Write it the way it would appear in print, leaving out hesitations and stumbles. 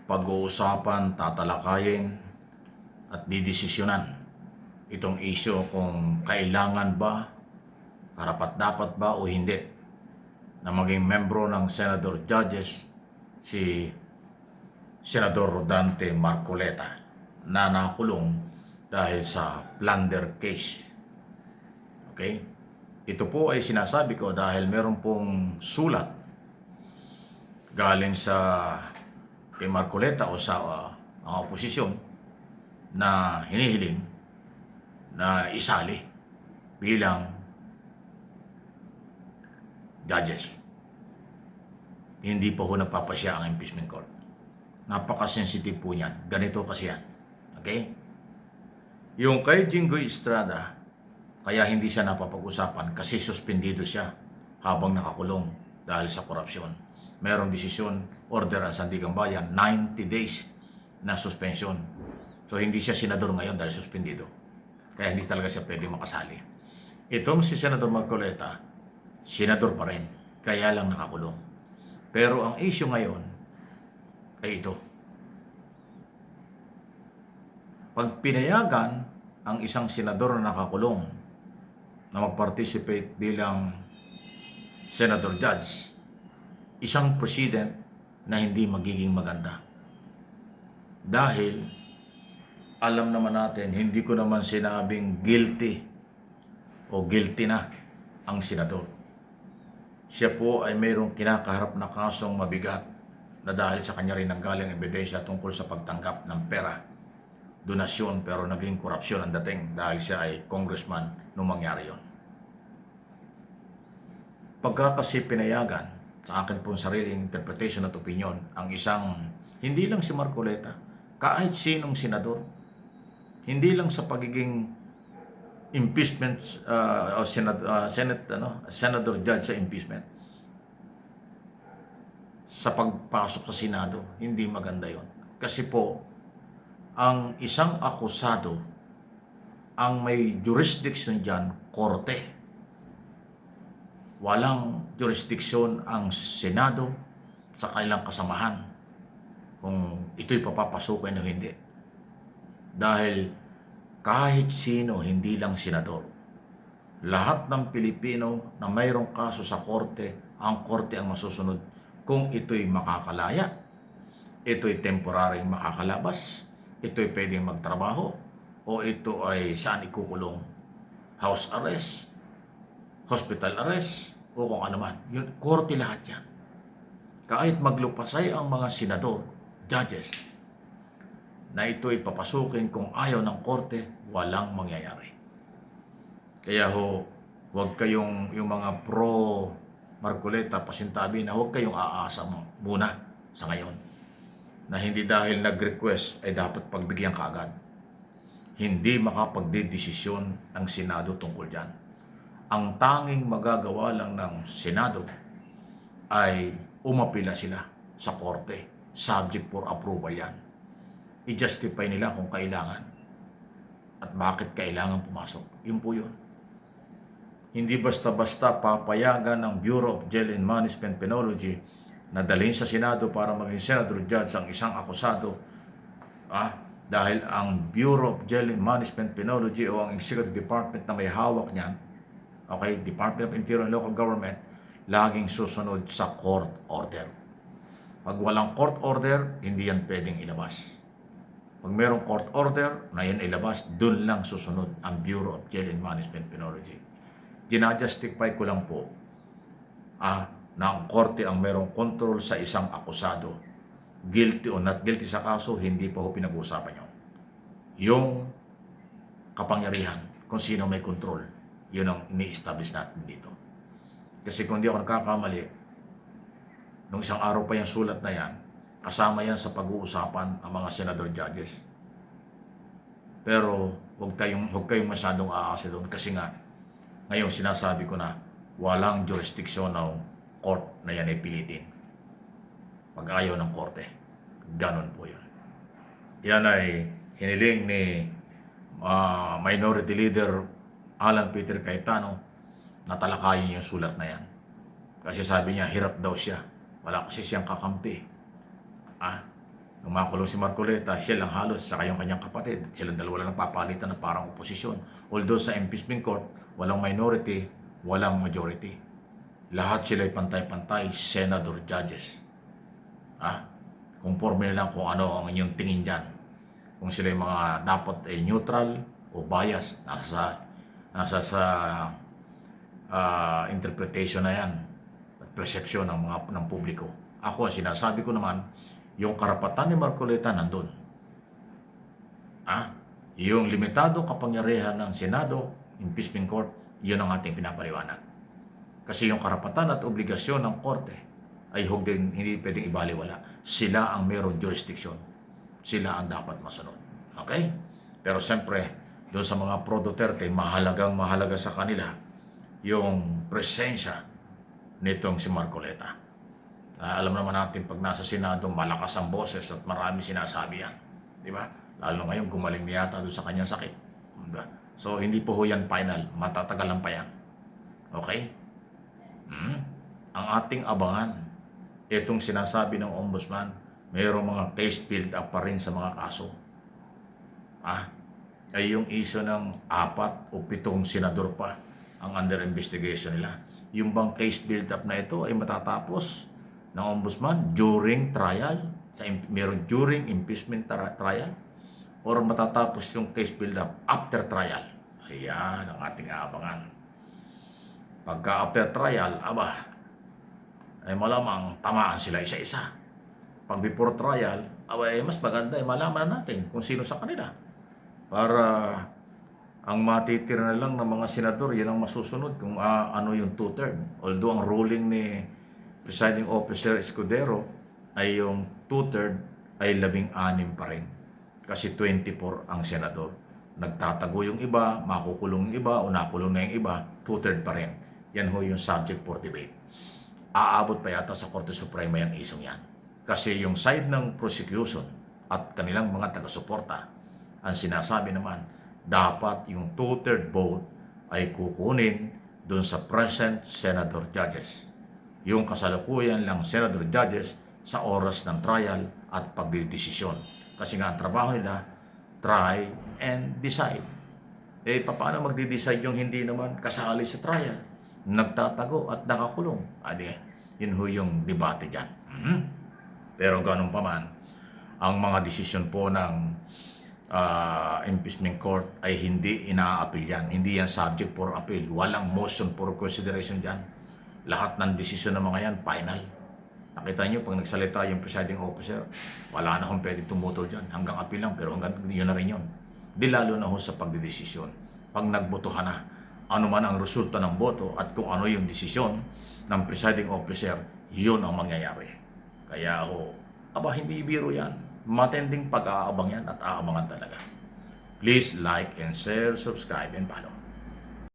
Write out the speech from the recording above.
pag-uusapan, tatalakayin at didesisyonan itong isyu kung kailangan ba, karapat-dapat ba o hindi na maging membro ng Senador Judges si Senador Rodante Marcoleta na nakulong dahil sa plunder case. Okay? Ito po ay sinasabi ko dahil meron pong sulat galing sa kay Marcoleta o sa mga oposisyon na hinihiling na isali bilang judges. Hindi po ho nagpapasya ang impeachment court. Napaka-sensitive po niyan. Ganito kasi yan. Okay? Yung kay Jinggoy Estrada, kaya hindi siya napapag-usapan kasi suspendido siya habang nakakulong dahil sa korupsyon. Merong desisyon, order ang Sandigang Bayan, 90 days na suspension. So hindi siya senador ngayon dahil suspendido. Kaya hindi talaga siya pwede makasali. Itong si Senador Marcoleta, senador pa rin, kaya lang nakakulong. Pero ang issue ngayon ay ito. Pag pinayagan ang isang senador na nakakulong na mag-participate bilang senador judge, isang president na hindi magiging maganda. Dahil alam naman natin, hindi ko naman sinabing guilty o guilty na ang senador. Siya po ay mayroong kinakaharap na kasong mabigat na dahil sa kanya rin nanggaling ebidensya tungkol sa pagtanggap ng pera, donasyon, pero naging korupsyon ang dating dahil siya ay congressman nung mangyari yon. Pagka kasi pinayagan, sa akin pong sariling interpretation at opinion, ang isang, hindi lang si Marcoleta, kahit sinong senador, hindi lang sa pagiging impeachment o senador judge sa impeachment, sa pagpasok sa Senado, hindi maganda yon. Kasi po, ang isang akusado, ang may jurisdiction dyan, korte. Walang jurisdiksyon ang Senado sa kanilang kasamahan kung ito'y papapasukin o hindi. Dahil kahit sino, hindi lang senador, lahat ng Pilipino na mayroong kaso sa korte, ang korte ang masusunod kung ito'y makakalaya, ito'y temporaryong makakalabas, ito'y pwedeng magtrabaho, o ito ay saan ikukulong, house arrest, hospital arrest, o kung ano man. Yun, korte lahat yan. Kahit maglupasay ang mga senador, judges, na ito'y papasukin kung ayaw ng korte, walang mangyayari. Kaya ho, huwag kayong, yung mga pro Marcoleta, pasintabi na huwag kayong aasa muna sa ngayon. Na hindi dahil nag-request ay dapat pagbigyan kaagad. Hindi makapagdedesisyon ang Senado tungkol dyan. Ang tanging magagawa lang ng Senado ay umapila sila sa korte. Subject for approval yan. I-justify nila kung kailangan at bakit kailangan pumasok. Yun po yun. Hindi basta-basta papayagan ng Bureau of Jail and Management Penology na dalhin sa Senado para maging senador judge ang isang akusado. Dahil ang Bureau of Jail and Management Penology o ang Executive Department na may hawak niyan, okay, Department of Interior and Local Government, laging susunod sa court order. Pag walang court order, hindi yan pwedeng ilabas. Pag mayroong court order na yan ilabas, dun lang susunod ang Bureau of Jail and Management Penology. Ginajustify ko lang po na ang korte ang mayroong control sa isang akusado. Guilty o not guilty sa kaso, hindi pa ho pinag-uusapan yun. Yung kapangyarihan, kung sino may control, yun ang ini-establish natin dito. Kasi kung di ako nagkakamali, nung isang araw pa yung sulat na yan, kasama yan sa pag-uusapan ang mga senador judges. Pero huwag kayong masyadong aasa doon kasi nga, ngayon sinasabi ko na walang jurisdiction ng court na yan ay pilitin. Pag ayaw ng korte. Ganon po yun. Yan ay hiniling ni Minority Leader Alan Peter Cayetano na talakayin yung sulat na yan. Kasi sabi niya, hirap daw siya. Wala kasi siyang kakampi. Nung makulong si Marcoleta, siya lang halos, saka yung kanyang kapatid. Silang dalawa lang nagpapalitan na parang oposisyon. Although sa impeachment court, walang minority, walang majority. Lahat sila'y pantay-pantay, senador judges. Ha? Conforme lang kung ano ang inyong tingin dyan. Kung sila'y mga dapat ay neutral o bias, nasa sa interpretation na yan at perception ng publiko. Ako, sinasabi ko naman, yung karapatan ni Marcoleta nandun. Yung limitadong kapangyarihan ng Senado, impeachment court, yun ang ating pinapaliwanag. Kasi yung karapatan at obligasyon ng korte ay hindi pwedeng ibaliwala. Sila ang mayroong jurisdiction. Sila ang dapat masunod. Okay? Pero siyempre, doon sa mga pro-Duterte, mahalaga sa kanila yung presensya nitong si Marcoleta. Alam naman natin pag nasa Senado, malakas ang boses at marami sinasabi yan. Di ba? Lalo ngayon, gumaling yata doon sa kanyang sakit. Diba? So, hindi po yan final. Matatagalan pa yan. Okay? Ang ating abangan, itong sinasabi ng ombudsman, mayroong mga case build up pa rin sa mga kaso. Ay yung issue ng 4 o 7 senador pa ang under investigation nila. Yung bang case build up na ito ay matatapos ng ombudsman during trial, meron during impeachment trial, or matatapos yung case build up after trial. Ayan ang ating aabangan. Pagka after trial, ay malamang tamaan sila isa-isa. Pag before trial, ay mas maganda ay malaman natin kung sino sa kanila. Para ang matitira na lang ng mga senador, yan ang masusunod kung ano yung 2/3. Although ang ruling ni Presiding Officer Escudero ay yung 2/3 ay 16 pa rin. Kasi 24 ang senador. Nagtatago yung iba, makukulong yung iba, o nakulong na yung iba, 2/3 pa rin. Yan ho yung subject for debate. Aabot pa yata sa Korte Suprema yung isong yan. Kasi yung side ng prosecution at kanilang mga taga-suporta, ang sinasabi naman, dapat yung 2/3 vote ay kukunin doon sa present senador judges. Yung kasalukuyan lang senador judges sa oras ng trial at pagdidesisyon. Kasi nga ang trabaho nila, try and decide. Paano magdi-decide yung hindi naman kasali sa trial, nagtatago at nakakulong? Yun ho yung debate dyan. Pero ganun pa man, ang mga desisyon po ng impeachment court ay hindi ina-appeal yan. Hindi yan subject for appeal. Walang motion for consideration dyan. Lahat ng desisyon ng mga yan, final. Nakita nyo, pag nagsalita yung presiding officer, wala na akong pwedeng tumutol dyan. Hanggang appeal lang, pero hanggang yun na rin yun. Di lalo na ho sa pagdidesisyon. Pag nagbotohan na, ano man ang resulta ng boto at kung ano yung desisyon ng presiding officer, yun ang mangyayari. Kaya hindi biro yan. Matinding pag-aabang yan at aabangan talaga. Please like and share, subscribe and follow.